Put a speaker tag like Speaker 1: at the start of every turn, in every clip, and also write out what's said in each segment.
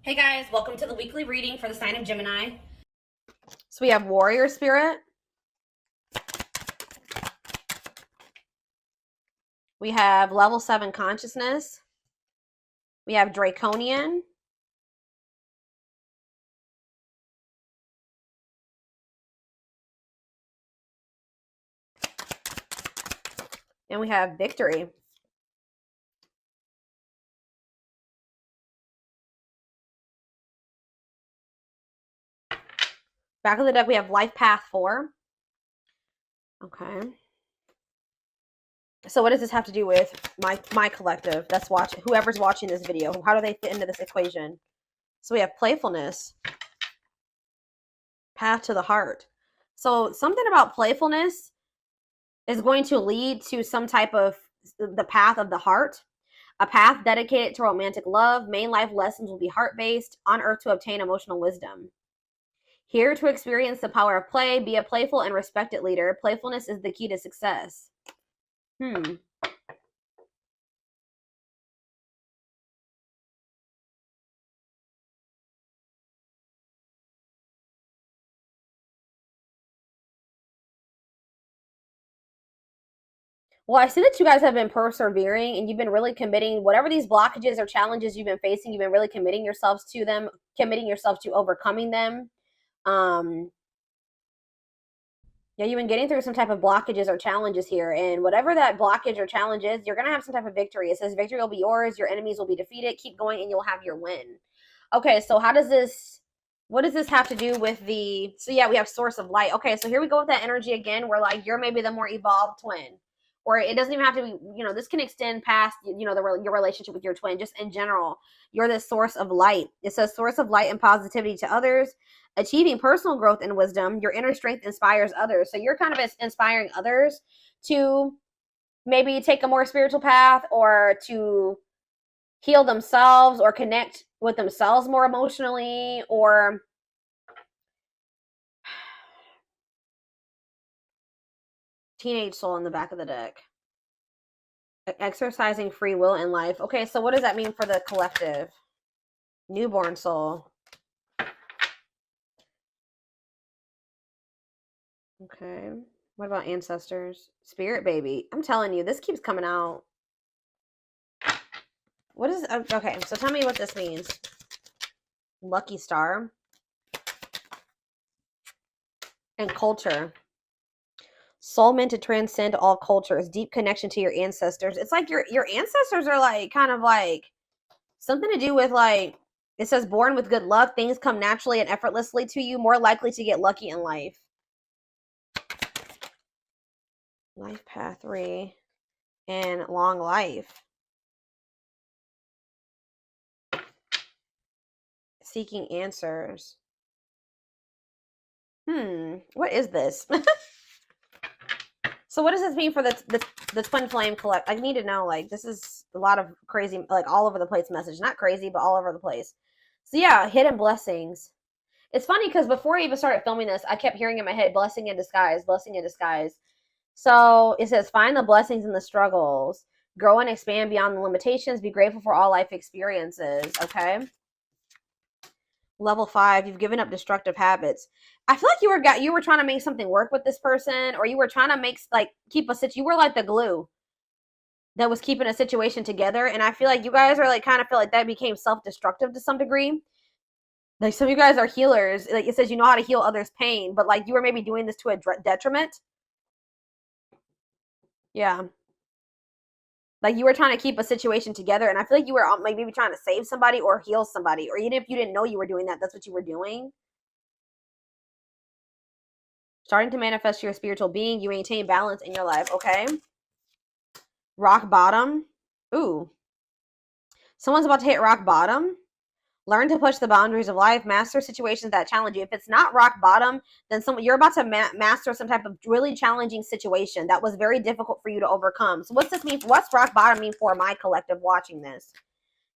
Speaker 1: Hey guys, welcome to the weekly reading for the sign of Gemini.
Speaker 2: So we have Warrior Spirit. We have Level 7 Consciousness. We have Draconian. And we have Victory. Back of the deck, we have Life Path 4. Okay. So what does this have to do with my collective that's watching, whoever's watching this video? How do they fit into this equation? So we have Playfulness. Path to the Heart. So something about playfulness is going to lead to some type of the path of the heart. A path dedicated to romantic love. Main life lessons will be heart-based, on earth to obtain emotional wisdom. Here to experience the power of play, be a playful and respected leader. Playfulness is the key to success. Well, I see that you guys have been persevering and you've been really committing, whatever these blockages or challenges you've been facing, you've been really committing yourselves to them, committing yourself to overcoming them. Yeah, you've been getting through some type of blockages or challenges here, and whatever that blockage or challenge is, you're going to have some type of victory. It says victory will be yours, your enemies will be defeated, keep going, and you'll have your win. Okay, so how does this, what does this have to do with the, so yeah, we have source of light. Okay, so here we go with that energy again, where like you're maybe the more evolved twin. Or it doesn't even have to be, you know, this can extend past, you know, your relationship with your twin, just in general. You're the source of light. It says source of light and positivity to others, achieving personal growth and wisdom. Your inner strength inspires others. So you're kind of inspiring others to maybe take a more spiritual path, or to heal themselves, or connect with themselves more emotionally, or teenage soul in the back of the deck. Exercising free will in life. Okay, so what does that mean for the collective? Newborn soul. Okay. What about ancestors? Spirit baby. I'm telling you, this keeps coming out. What is, okay, so tell me what this means. Lucky star. And culture. Soul meant to transcend all cultures. Deep connection to your ancestors. It's like your ancestors are like kind of like something to do with like, it says born with good luck. Things come naturally and effortlessly to you. More likely to get lucky in life. Life path 3 and long life. Seeking answers. What is this? So what does this mean for the twin flame collect? I need to know, like, this is a lot of crazy, like all over the place message. Not crazy, but all over the place. So yeah, hidden blessings. It's funny because before I even started filming this, I kept hearing in my head, blessing in disguise, blessing in disguise. So it says, find the blessings in the struggles. Grow and expand beyond the limitations. Be grateful for all life experiences, okay? Level 5, you've given up destructive habits. I feel like you were trying to make something work with this person, or you were trying to make, like, you were like the glue that was keeping a situation together. And I feel like you guys are like, kind of feel like that became self-destructive to some degree. Like, some of you guys are healers. Like it says, you know how to heal others' pain, but like you were maybe doing this to a detriment. Yeah. Like you were trying to keep a situation together, and I feel like you were like maybe trying to save somebody or heal somebody, or even if you didn't know you were doing that, that's what you were doing. Starting to manifest your spiritual being, you maintain balance in your life, okay? Rock bottom. Ooh. Someone's about to hit rock bottom. Learn to push the boundaries of life. Master situations that challenge you. If it's not rock bottom, then you're about to master some type of really challenging situation that was very difficult for you to overcome. So what's this mean? What's rock bottom mean for my collective watching this?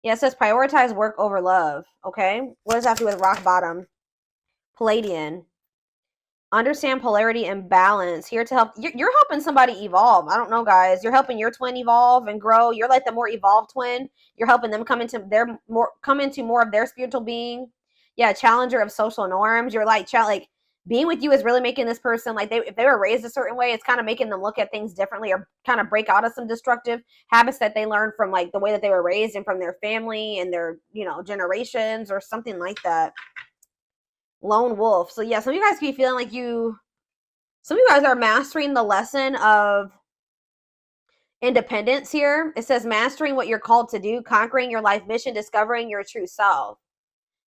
Speaker 2: Yeah, it says prioritize work over love, okay? What does that have to do with rock bottom? Palladian. Understand polarity and balance. Here to help. You're helping somebody evolve. I don't know, guys. You're helping your twin evolve and grow. You're like the more evolved twin. You're helping them come into more of their spiritual being. Yeah, challenger of social norms. You're like being with you is really making this person like if they were raised a certain way, it's kind of making them look at things differently or kind of break out of some destructive habits that they learned from like the way that they were raised and from their family and their generations or something like that. Lone wolf. So yeah, some of you guys could be feeling like some of you guys are mastering the lesson of independence here. It says mastering what you're called to do, conquering your life mission, discovering your true self.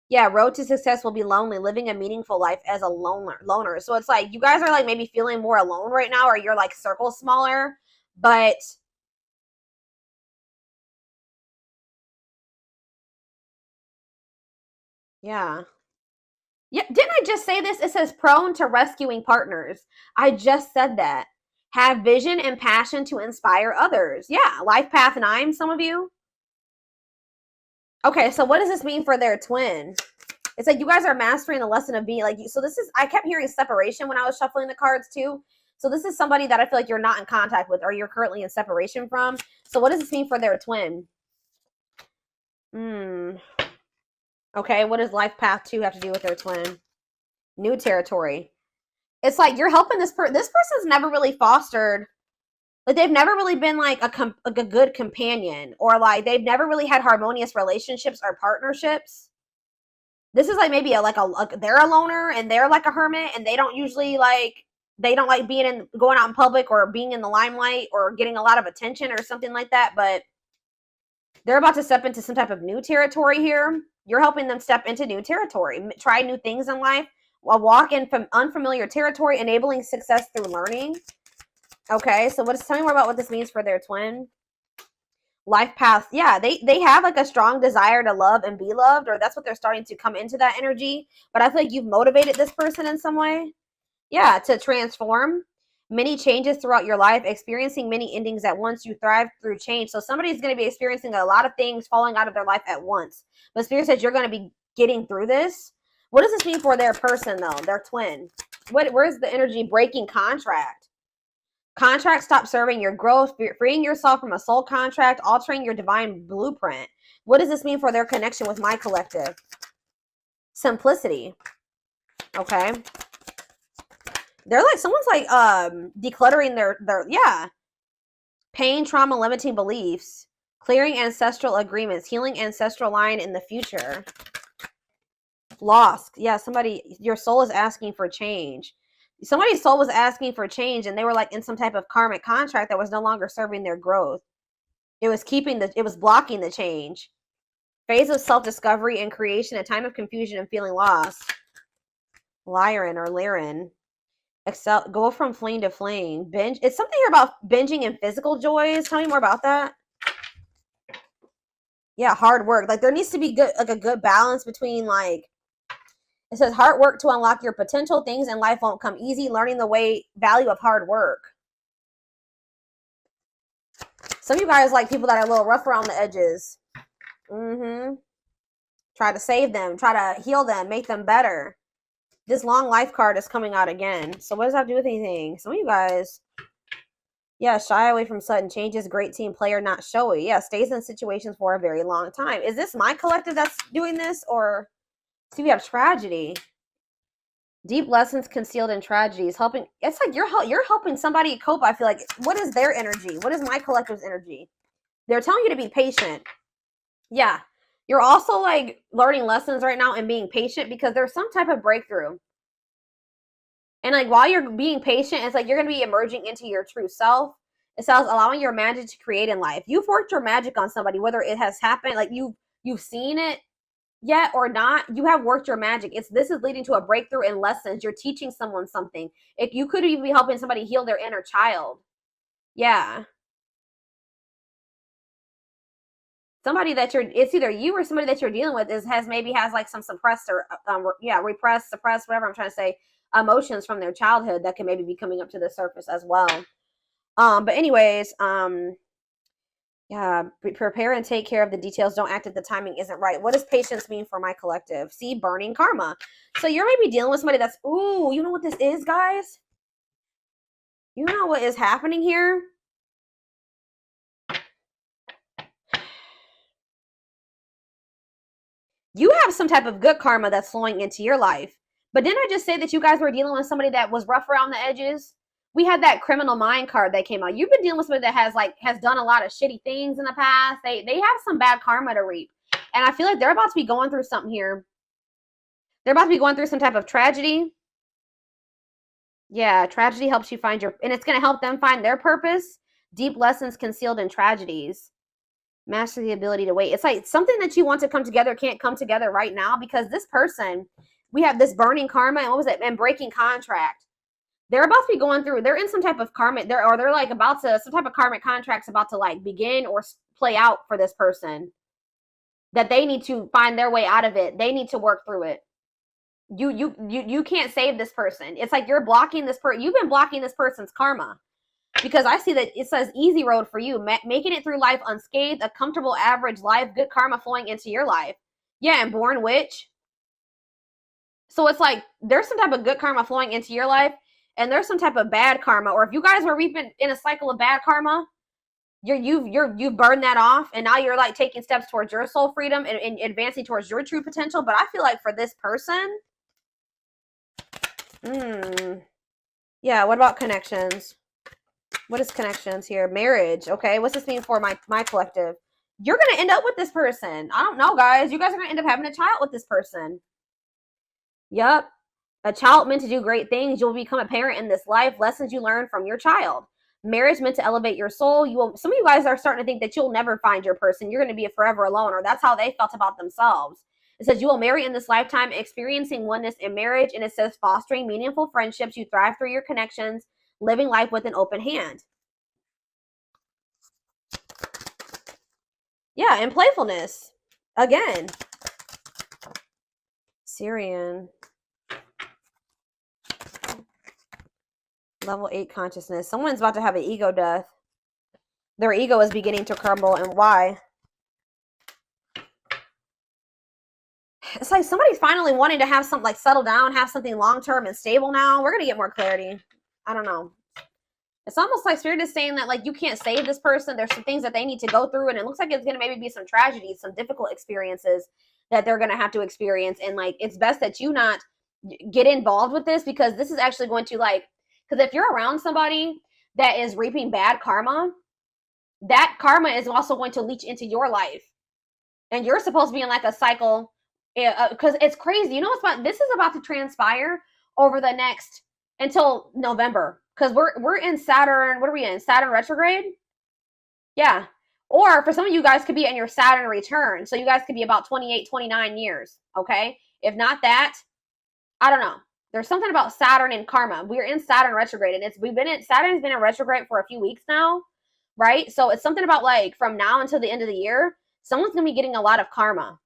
Speaker 2: Yeah, road to success will be lonely, living a meaningful life as a loner. So it's like you guys are like maybe feeling more alone right now, or you're like circle smaller, but yeah. Yeah, didn't I just say this? It says prone to rescuing partners. I just said that. Have vision and passion to inspire others. Yeah, life path 9, some of you. Okay, so what does this mean for their twin? It's like you guys are mastering the lesson of being like you. So this is, I kept hearing separation when I was shuffling the cards too. So this is somebody that I feel like you're not in contact with or you're currently in separation from. So what does this mean for their twin? Okay, what does life path 2 have to do with their twin? New territory. It's like you're helping this person. This person's never really fostered, like they've never really been like a good companion, or like they've never really had harmonious relationships or partnerships. This is like maybe they're a loner and they're like a hermit and they don't usually they don't like going out in public or being in the limelight or getting a lot of attention or something like that, but they're about to step into some type of new territory here. You're helping them step into new territory, try new things in life, walk in from unfamiliar territory, enabling success through learning. Okay, so tell me more about what this means for their twin. Life path. Yeah, they have like a strong desire to love and be loved, or that's what they're starting to come into that energy. But I feel like you've motivated this person in some way. Yeah, to transform. Many changes throughout your life, experiencing many endings at once. You thrive through change. So somebody's going to be experiencing a lot of things falling out of their life at once. But Spirit says you're going to be getting through this. What does this mean for their person, though? Their twin. Where's the energy? Breaking contract. Contract, stop serving your growth, freeing yourself from a soul contract, altering your divine blueprint. What does this mean for their connection with my collective? Simplicity. Okay. They're like, someone's like decluttering their yeah. Pain, trauma, limiting beliefs, clearing ancestral agreements, healing ancestral line in the future. Lost. Yeah, your soul is asking for change. Somebody's soul was asking for change and they were like in some type of karmic contract that was no longer serving their growth. It was blocking the change. Phase of self-discovery and creation, a time of confusion and feeling lost. Lyran or Lyran. Go from flame to flame. Binge. It's something here about binging and physical joys. Tell me more about that. Yeah, hard work. Like there needs to be a good balance between like, it says hard work to unlock your potential. Things in life won't come easy. Learning the value of hard work. Some of you guys like people that are a little rough around the edges. Try to save them. Try to heal them. Make them better. This long life card is coming out again. So what does that have to do with anything? Some of you guys, yeah, shy away from sudden changes. Great team player, not showy. Yeah, stays in situations for a very long time. Is this my collective that's doing this? Or see, we have tragedy. Deep lessons concealed in tragedies. Helping. It's like you're helping somebody cope. I feel like. What is their energy? What is my collective's energy? They're telling you to be patient. Yeah. You're also like learning lessons right now and being patient because there's some type of breakthrough. And like while you're being patient, it's like you're going to be emerging into your true self. It says allowing your magic to create in life. You've worked your magic on somebody, whether it has happened, like you've seen it yet or not. You have worked your magic. This is leading to a breakthrough in lessons. You're teaching someone something. If you could even be helping somebody heal their inner child. Yeah. Somebody it's either you or somebody that you're dealing with has like some suppressed or repressed, suppressed, whatever I'm trying to say, emotions from their childhood that can maybe be coming up to the surface as well. But anyways, Yeah, prepare and take care of the details. Don't act if the timing isn't right. What does patience mean for my collective? See, burning karma. So you're maybe dealing with somebody that's, ooh, you know what this is, guys? You know what is happening here? You have some type of good karma that's flowing into your life. But didn't I just say that you guys were dealing with somebody that was rough around the edges? We had that criminal mind card that came out. You've been dealing with somebody that has done a lot of shitty things in the past. They have some bad karma to reap. And I feel like they're about to be going through something here. They're about to be going through some type of tragedy. Yeah, tragedy helps you find and it's going to help them find their purpose. Deep lessons concealed in tragedies. Master the ability to wait. It's like something that you want to come together can't come together right now because this person, we have this burning karma and what was it? And breaking contract. They're about to be going through, they're in some type of karmic, they're like about to, some type of karmic contracts about to like begin or play out for this person. That they need to find their way out of it. They need to work through it. You can't save this person. It's like you're blocking this you've been blocking this person's karma. Because I see that it says easy road for you, making it through life unscathed, a comfortable average life, good karma flowing into your life. Yeah, and born witch. So it's like there's some type of good karma flowing into your life, and there's some type of bad karma. Or if you guys were reaping in a cycle of bad karma, you've burned that off, and now you're like taking steps towards your soul freedom and advancing towards your true potential. But I feel like for this person, yeah. What about connections? What is connections here? Marriage. Okay. What's this mean for my collective? You're going to end up with this person. I don't know, guys. You guys are going to end up having a child with this person. Yep. A child meant to do great things. You'll become a parent in this life. Lessons you learn from your child. Marriage meant to elevate your soul. Some of you guys are starting to think that you'll never find your person. You're going to be forever alone, or that's how they felt about themselves. It says you will marry in this lifetime, experiencing oneness in marriage. And it says fostering meaningful friendships. You thrive through your connections. Living life with an open hand. Yeah, and playfulness. Again. Syrian. Level 8 consciousness. Someone's about to have an ego death. Their ego is beginning to crumble. And why? It's like somebody's finally wanting to have something like settle down, have something long-term and stable now. We're going to get more clarity. I don't know. It's almost like Spirit is saying that like you can't save this person. There's some things that they need to go through, and it looks like it's going to maybe be some tragedies, some difficult experiences that they're going to have to experience. And like it's best that you not get involved with this, because this is actually going to like, because if you're around somebody that is reaping bad karma, that karma is also going to leach into your life, and you're supposed to be in like a cycle. Because it's crazy. You know what's about, this is about to transpire over the next until November, because we're in Saturn. What are we in? Saturn retrograde. Yeah. Or for some of you guys could be in your Saturn return, so you guys could be about 28 29 years. Okay, if not that, I don't know. There's something about Saturn and karma. We're in Saturn retrograde, and Saturn's been in retrograde for a few weeks now, right? So it's something about like from now until the end of the year, someone's gonna be getting a lot of karma.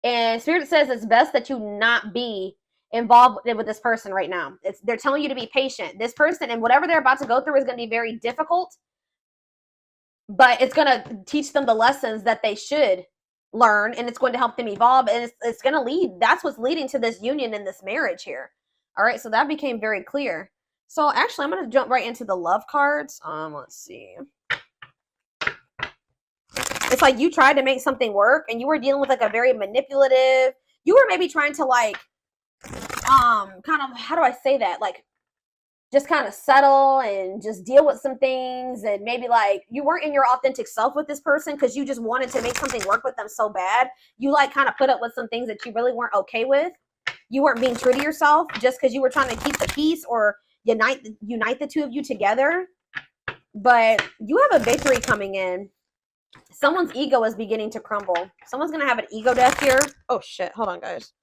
Speaker 2: And Spirit says it's best that you not be involved with this person right now. They're telling you to be patient. This person and whatever they're about to go through is going to be very difficult, but it's going to teach them the lessons that they should learn, and it's going to help them evolve, and it's going to lead. That's what's leading to this union and this marriage here. All right, so that became very clear. So actually, I'm going to jump right into the love cards. Let's see. It's like you tried to make something work, and you were dealing with like a very manipulative. You were maybe trying to like, kind of, how do I say that? Like, just kind of settle and just deal with some things, and maybe like you weren't in your authentic self with this person because you just wanted to make something work with them so bad. You like kind of put up with some things that you really weren't okay with. You weren't being true to yourself just because you were trying to keep the peace or unite the two of you together. But you have a victory coming in. Someone's ego is beginning to crumble. Someone's going to have an ego death here. Oh, shit. Hold on, guys.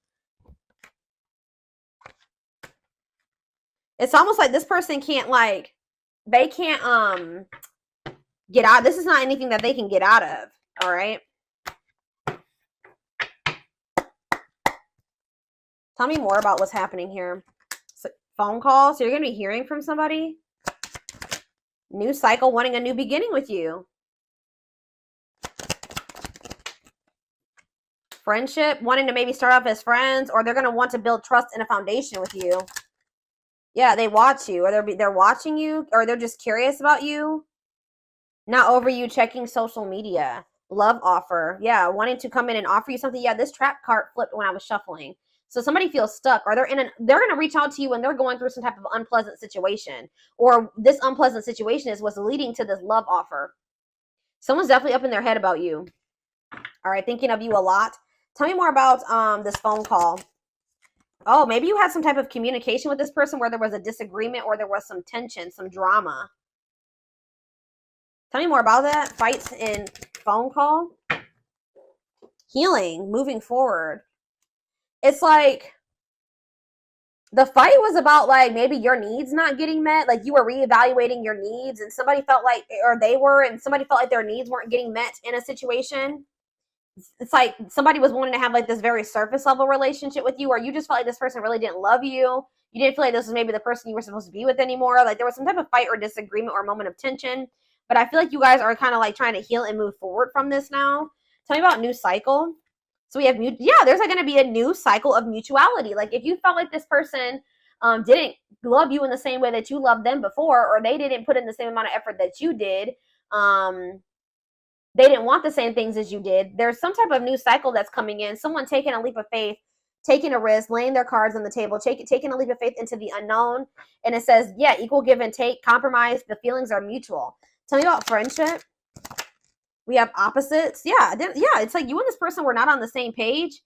Speaker 2: It's almost like this person can't, like, they can't, get out. This is not anything that they can get out of. All right. Tell me more about what's happening here. So, phone call. So you're going to be hearing from somebody. New cycle, wanting a new beginning with you. Friendship, wanting to maybe start off as friends, or they're going to want to build trust and a foundation with you. Yeah, they watch you, or they're watching you, or they're just curious about you. Not over you checking social media. Love offer. Yeah, wanting to come in and offer you something. Yeah, this trap card flipped when I was shuffling. So somebody feels stuck, or they're going to reach out to you when they're going through some type of unpleasant situation, or this unpleasant situation is what's leading to this love offer. Someone's definitely up in their head about you. All right, thinking of you a lot. Tell me more about this phone call. Oh, maybe you had some type of communication with this person where there was a disagreement or there was some tension, some drama. Tell me more about that. Fights in phone call. Healing, moving forward. It's like the fight was about like maybe your needs not getting met. Like you were reevaluating your needs and somebody felt like, or they were, and somebody felt like their needs weren't getting met in a situation. It's like somebody was wanting to have like this very surface level relationship with you, or you just felt like this person really didn't love you. You didn't feel like this was maybe the person you were supposed to be with anymore. Like there was some type of fight or disagreement or moment of tension. But I feel like you guys are kind of like trying to heal and move forward from this now. Tell me about new cycle. So we have, there's like going to be a new cycle of mutuality. Like if you felt like this person didn't love you in the same way that you loved them before, or they didn't put in the same amount of effort that you did, they didn't want the same things as you did. There's some type of new cycle that's coming in. Someone taking a leap of faith, taking a risk, laying their cards on the table, taking a leap of faith into the unknown. And it says, yeah, equal give and take, compromise. The feelings are mutual. Tell me about friendship. We have opposites. Yeah, it's like you and this person were not on the same page.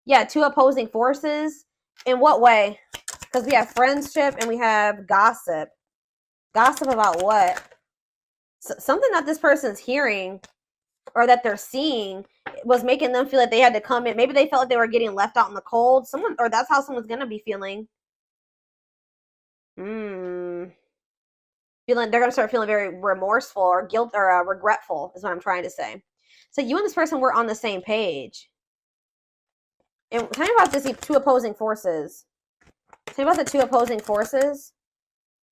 Speaker 2: Yeah, two opposing forces. In what way? Because we have friendship and we have gossip. Gossip about what? Something that this person's hearing or that they're seeing was making them feel like they had to come in. Maybe they felt like they were getting left out in the cold. Or that's how someone's going to be feeling. They're going to start feeling very remorseful or guilt or regretful is what I'm trying to say. So you and this person were on the same page. And tell me about this two opposing forces. Tell me about the two opposing forces.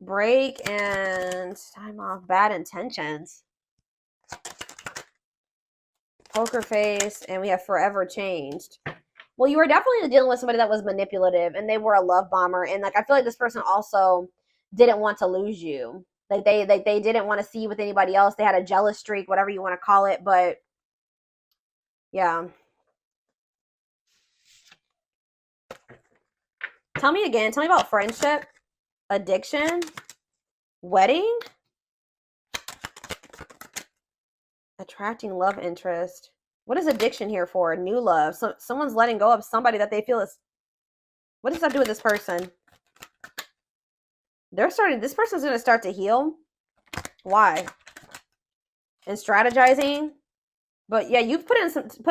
Speaker 2: Break and time off. Bad intentions. Poker face, and we have forever changed. Well, you were definitely dealing with somebody that was manipulative, and they were a love bomber. And like I feel like this person also didn't want to lose you. Like they didn't want to see you with anybody else. They had a jealous streak, whatever you want to call it. But yeah. Tell me again. Tell me about friendship, addiction, wedding, attracting love interest. What is addiction here for? New love. So someone's letting go of somebody that they feel is. What does that do with this person? This person's going to start to heal. Why? And strategizing. But yeah, you've put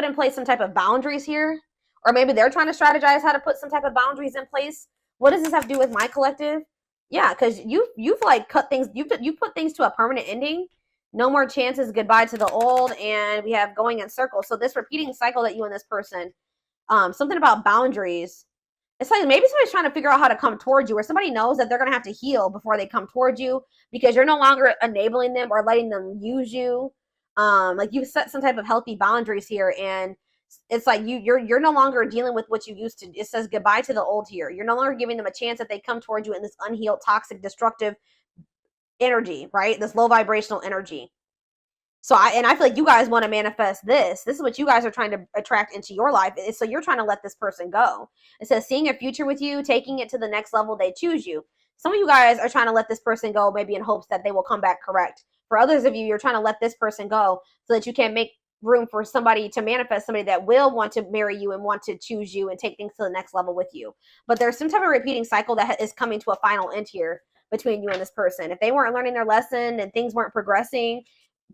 Speaker 2: in place some type of boundaries here. Or maybe they're trying to strategize how to put some type of boundaries in place. What does this have to do with my collective? Yeah, because you've like cut things, you've put things to a permanent ending. No more chances, goodbye to the old, and we have going in circles. So this repeating cycle that you and this person, something about boundaries. It's like maybe somebody's trying to figure out how to come towards you, or somebody knows that they're going to have to heal before they come towards you because you're no longer enabling them or letting them use you. Like you've set some type of healthy boundaries here, and it's like you're no longer dealing with what you used to. It says goodbye to the old here. You're no longer giving them a chance that they come towards you in this unhealed, toxic, destructive energy, right? This low vibrational energy. So I feel like you guys want to manifest this. This is what you guys are trying to attract into your life. So you're trying to let this person go. It says seeing a future with you, taking it to the next level, they choose you. Some of you guys are trying to let this person go, maybe in hopes that they will come back correct. For others of you, you're trying to let this person go so that you can make room for somebody to manifest, somebody that will want to marry you and want to choose you and take things to the next level with you. But there's some type of repeating cycle that is coming to a final end here between you and this person. If they weren't learning their lesson and things weren't progressing,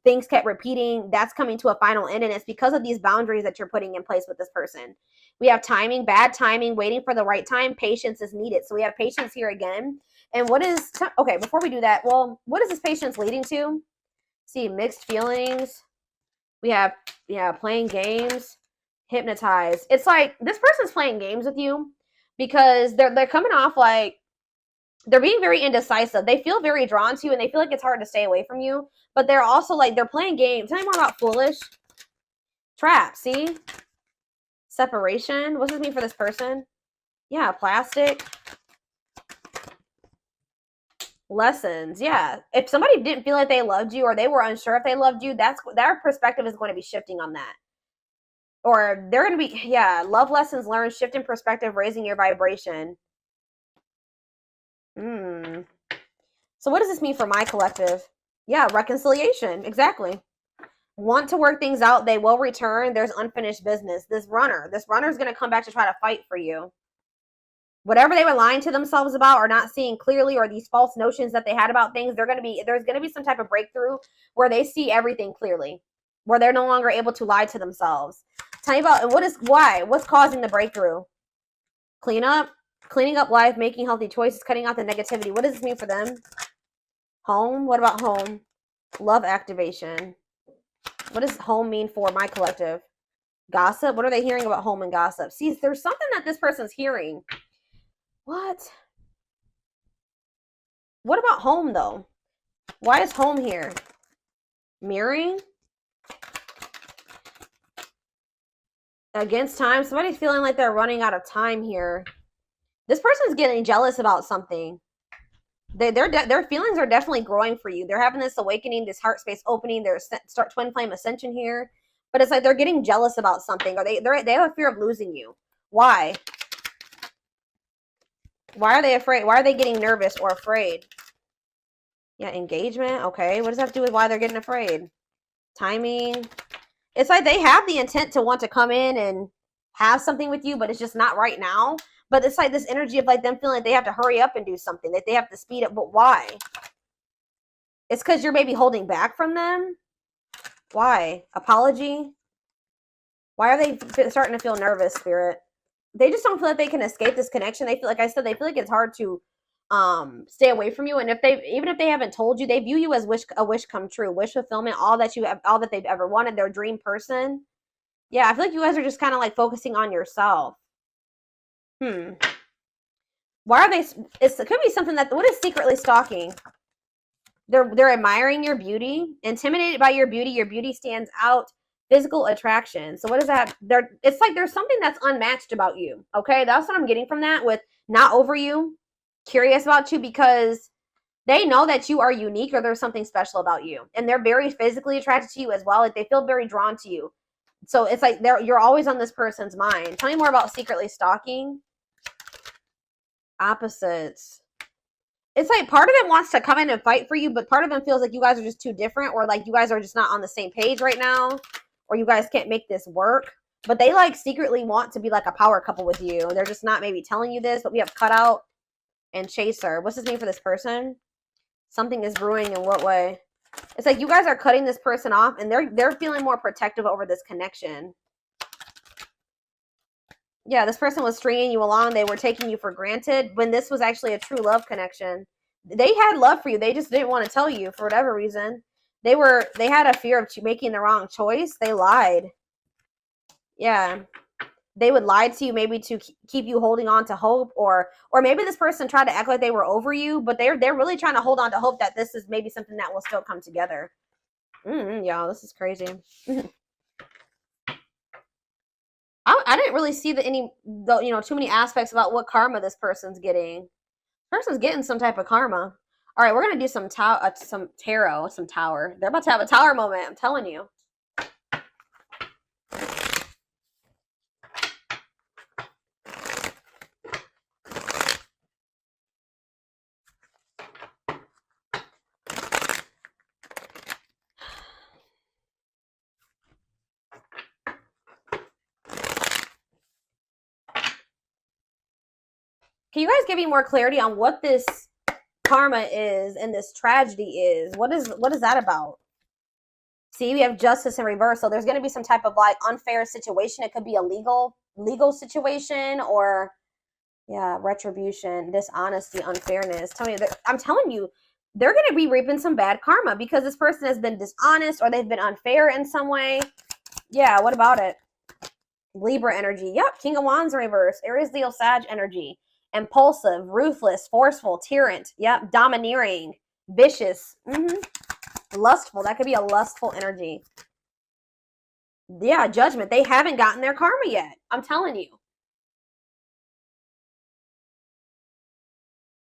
Speaker 2: things kept repeating, that's coming to a final end, and it's because of these boundaries that you're putting in place with this person. We have timing, bad timing, waiting for the right time. Patience is needed. So we have patience here again. And okay, before we do that, well, what is this patience leading to? See, mixed feelings. We have, playing games, hypnotized. It's like this person's playing games with you because they're coming off like they're being very indecisive. They feel very drawn to you and they feel like it's hard to stay away from you. But they're also like, they're playing games. Tell me more about foolish. Trap, see? Separation. What does this mean for this person? Yeah, plastic. Lessons. Yeah. If somebody didn't feel like they loved you or they were unsure if they loved you, their perspective is going to be shifting on that. Or they're going to be, yeah, love lessons learned, shift in perspective, raising your vibration. So what does this mean for my collective? Yeah, reconciliation. Exactly. Want to work things out. They will return. There's unfinished business. This runner is going to come back to try to fight for you. Whatever they were lying to themselves about or not seeing clearly, or these false notions that they had about things, there's going to be some type of breakthrough where they see everything clearly, where they're no longer able to lie to themselves. Tell me about what's causing the breakthrough? Cleaning up life, making healthy choices, cutting out the negativity. What does this mean for them? Home. What about home? Love activation. What does home mean for my collective? Gossip. What are they hearing about home and gossip? See, there's something that this person's hearing. What about home, though? Why is home here? Mirroring? Against time? Somebody's feeling like they're running out of time here. This person's getting jealous about something. Their feelings are definitely growing for you. They're having this awakening, this heart space opening. There's start twin flame ascension here. But it's like they're getting jealous about something. Or they have a fear of losing you. Why? Why are they afraid? Why are they getting nervous or afraid? Yeah, engagement. Okay. What does that have to do with why they're getting afraid? Timing. It's like they have the intent to want to come in and have something with you, but it's just not right now. But it's like this energy of like them feeling like they have to hurry up and do something, that they have to speed up. But why? It's because you're maybe holding back from them. Why? Apology? Why are they starting to feel nervous, Spirit? They just don't feel like they can escape this connection. They feel like they feel like it's hard to stay away from you. And even if they haven't told you, they view you as a wish come true, wish fulfillment, all that they've ever wanted, their dream person. Yeah, I feel like you guys are just kind of like focusing on yourself. Why are they? It could be something that. What is secretly stalking? They're admiring your beauty, intimidated by your beauty. Your beauty stands out. Physical attraction. So what is that? It's like there's something that's unmatched about you. Okay, that's what I'm getting from that. With not over you, curious about you, because they know that you are unique or there's something special about you, and they're very physically attracted to you as well. Like they feel very drawn to you. So it's like you're always on this person's mind. Tell me more about secretly stalking. Opposites. It's like part of them wants to come in and fight for you, but part of them feels like you guys are just too different, or like you guys are just not on the same page right now, or you guys can't make this work. But they like secretly want to be like a power couple with you. They're just not maybe telling you this, but we have cutout and chaser. What's this mean for this person? Something is brewing. In what way? It's like you guys are cutting this person off, and they're feeling more protective over this connection. Yeah, this person was stringing you along. They were taking you for granted when this was actually a true love connection. They had love for you. They just didn't want to tell you for whatever reason. They had a fear of making the wrong choice. They lied. Yeah. They would lie to you maybe to keep you holding on to hope, or maybe this person tried to act like they were over you, but they're really trying to hold on to hope that this is maybe something that will still come together. Y'all, this is crazy. I didn't really see too many aspects about what karma this person's getting. This person's getting some type of karma. All right, we're gonna do some tarot, some tower. They're about to have a tower moment. I'm telling you. Can you guys give me more clarity on what this karma is and this tragedy is? What is that about? See, we have justice in reverse. So there's going to be some type of like unfair situation. It could be a legal situation, or yeah, retribution, dishonesty, unfairness. I'm telling you, they're going to be reaping some bad karma because this person has been dishonest or they've been unfair in some way. Yeah, what about it? Libra energy. Yep, King of Wands in reverse. Aries, Leo, Sag energy. Impulsive, ruthless, forceful, tyrant. Yep, domineering, vicious. Lustful. That could be a lustful energy. Yeah, judgment. They haven't gotten their karma yet. I'm telling you.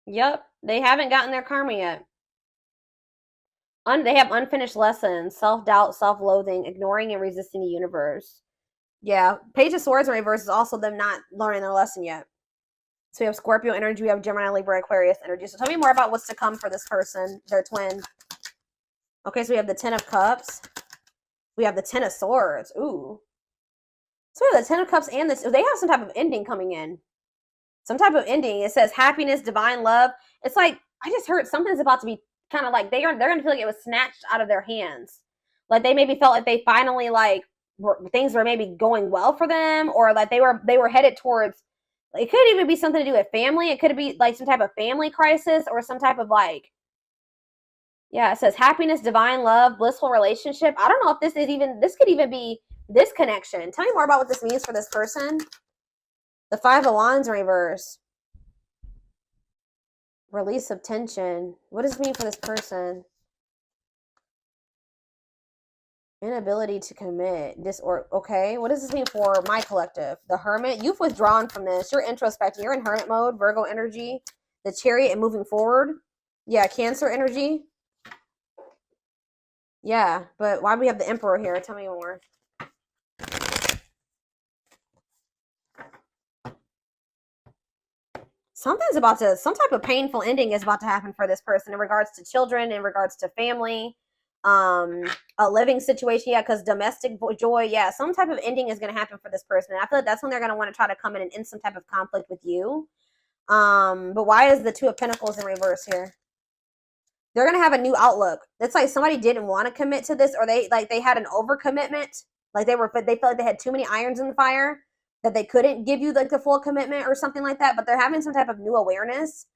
Speaker 2: Yep, they haven't gotten their karma yet. They have unfinished lessons, self-doubt, self-loathing, ignoring and resisting the universe. Yeah, Page of Swords in reverse is also them not learning their lesson yet. So we have Scorpio energy, we have Gemini, Libra, Aquarius energy. So tell me more about what's to come for this person, their twin. Okay, so we have the Ten of Cups. We have the Ten of Swords. Ooh. So we have the Ten of Cups and this. They have some type of ending coming in. Some type of ending. It says happiness, divine love. It's like, I just heard something's about to be kind of like, they're going to feel like it was snatched out of their hands. Like they maybe felt like they finally like, things were maybe going well for them, or like they were headed towards, it could even be something to do with family. It could be like some type of family crisis or some type of like, yeah, it says happiness, divine love, blissful relationship. I don't know if this could even be this connection. Tell me more about what this means for this person. The Five of Wands in reverse. Release of tension. What does this mean for this person? Inability to commit. Okay, what does this mean for my collective? The Hermit. You've withdrawn from this. You're introspecting. You're in hermit mode. Virgo energy. The Chariot and moving forward. Yeah, Cancer energy. Yeah, but why do we have the Emperor here? Tell me more. Some type of painful ending is about to happen for this person in regards to children, in regards to family, a living situation. Yeah, because domestic joy. Yeah, some type of ending is going to happen for this person. And I feel like that's when they're going to want to try to come in and end some type of conflict with you. But why is the Two of Pentacles in reverse here? They're going to have a new outlook. It's like somebody didn't want to commit to this, or they had an overcommitment. Like they felt like they had too many irons in the fire, that they couldn't give you like the full commitment or something like that. But they're having some type of new awareness,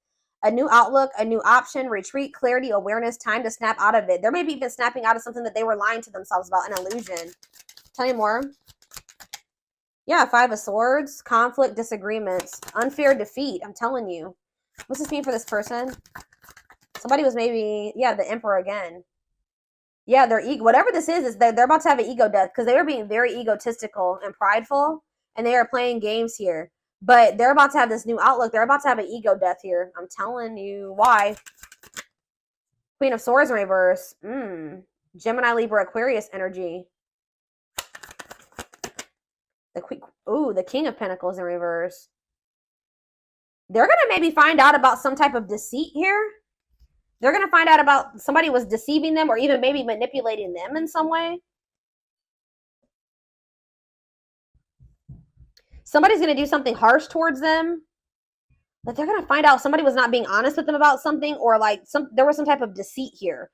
Speaker 2: a new outlook, a new option, retreat, clarity, awareness, time to snap out of it. They're maybe even snapping out of something that they were lying to themselves about, an illusion. Tell me more. Yeah, Five of Swords, conflict, disagreements, unfair defeat. I'm telling you. What's this mean for this person? Somebody was maybe, yeah, the Emperor again. Yeah, their ego, whatever this is they're about to have an ego death, because they were being very egotistical and prideful, and they are playing games here. But they're about to have this new outlook. They're about to have an ego death here. I'm telling you why. Queen of Swords in reverse. Gemini, Libra, Aquarius energy. The King of Pentacles in reverse. They're going to maybe find out about some type of deceit here. They're going to find out about somebody was deceiving them, or even maybe manipulating them in some way. Somebody's going to do something harsh towards them. But they're going to find out somebody was not being honest with them about something, or like there was some type of deceit here.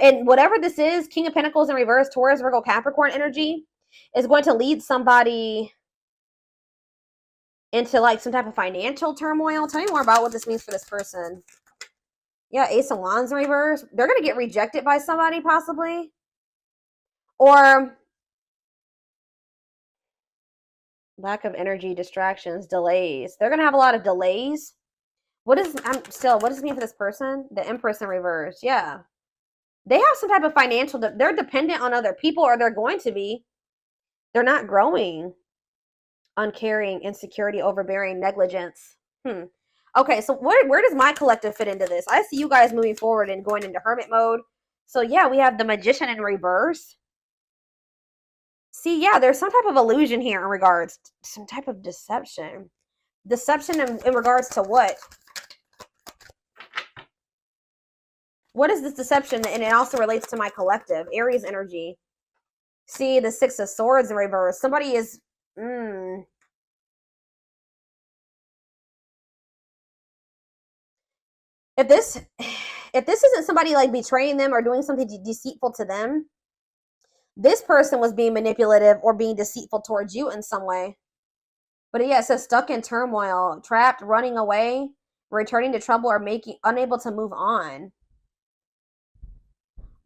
Speaker 2: And whatever this is, King of Pentacles in reverse, Taurus, Virgo, Capricorn energy, is going to lead somebody into like some type of financial turmoil. Tell me more about what this means for this person. Yeah, Ace of Wands in reverse. They're going to get rejected by somebody possibly. Or lack of energy, distractions, delays. They're going to have a lot of delays. What does this mean for this person? The Empress in reverse. Yeah. They have some type of financial, they're dependent on other people, or they're going to be. They're not growing. Uncaring, insecurity, overbearing, negligence. Okay, so where does my collective fit into this? I see you guys moving forward and going into hermit mode. So yeah, we have the Magician in reverse. See, yeah, there's some type of illusion here in regards to some type of deception. Deception in regards to what? What is this deception? And it also relates to my collective. Aries energy. See, the Six of Swords in reverse. Somebody is... If this isn't somebody like betraying them or doing something deceitful to them, this person was being manipulative or being deceitful towards you in some way. But yeah, it says stuck in turmoil, trapped, running away, returning to trouble, or unable to move on.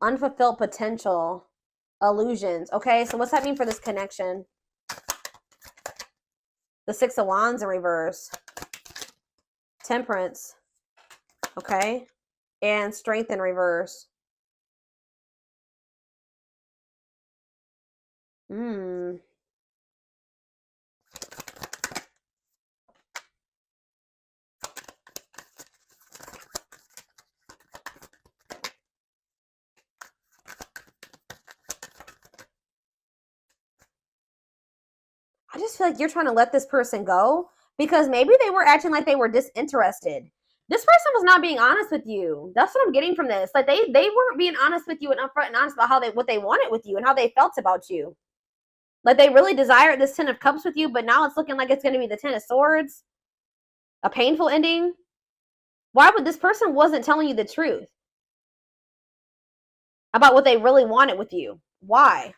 Speaker 2: Unfulfilled potential, illusions. Okay, so what's that mean for this connection? The Six of Wands in reverse. Temperance. Okay. And Strength in reverse. Hmm. I just feel like you're trying to let this person go because maybe they were acting like they were disinterested. This person was not being honest with you. That's what I'm getting from this. Like they weren't being honest with you and upfront and honest about how what they wanted with you and how they felt about you. Like they really desired this 10 of Cups with you, but now it's looking like it's going to be the 10 of Swords. A painful ending. Why would this person wasn't telling you the truth about what they really wanted with you? Why?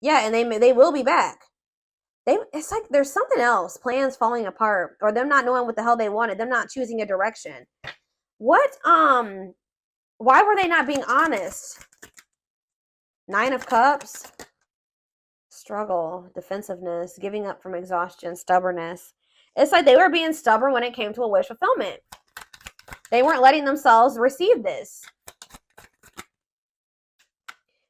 Speaker 2: Yeah, and they will be back. It's like there's something else. Plans falling apart, or them not knowing what the hell they wanted, them not choosing a direction. What why were they not being honest? 9 of Cups. Struggle, defensiveness, giving up from exhaustion, stubbornness. It's like they were being stubborn when it came to a wish fulfillment. They weren't letting themselves receive this.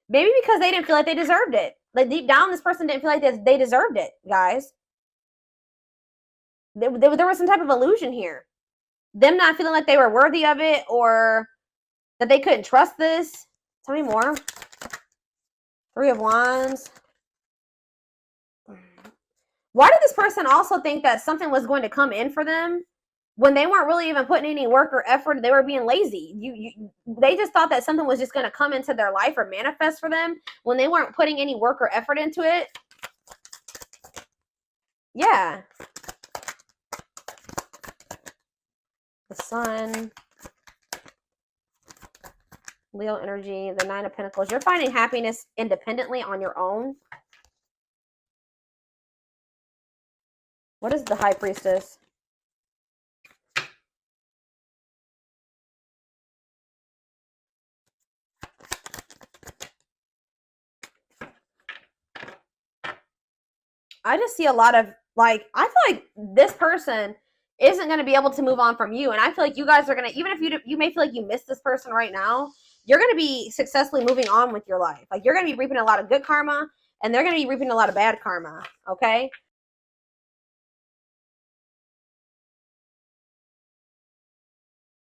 Speaker 2: Maybe because they didn't feel like they deserved it. Like deep down, this person didn't feel like they deserved it, guys. There was some type of illusion here. Them not feeling like they were worthy of it or that they couldn't trust this. Tell me more. 3 of Wands. Why did this person also think that something was going to come in for them when they weren't really even putting any work or effort? They were being lazy. They just thought that something was just going to come into their life or manifest for them when they weren't putting any work or effort into it. Yeah. The Sun. Leo energy. The 9 of Pentacles. You're finding happiness independently on your own. What is the High Priestess? I just see a lot of, like, I feel like this person isn't going to be able to move on from you. And I feel like you guys are going to, even if you may feel like you miss this person right now, you're going to be successfully moving on with your life. Like, you're going to be reaping a lot of good karma, and they're going to be reaping a lot of bad karma, okay?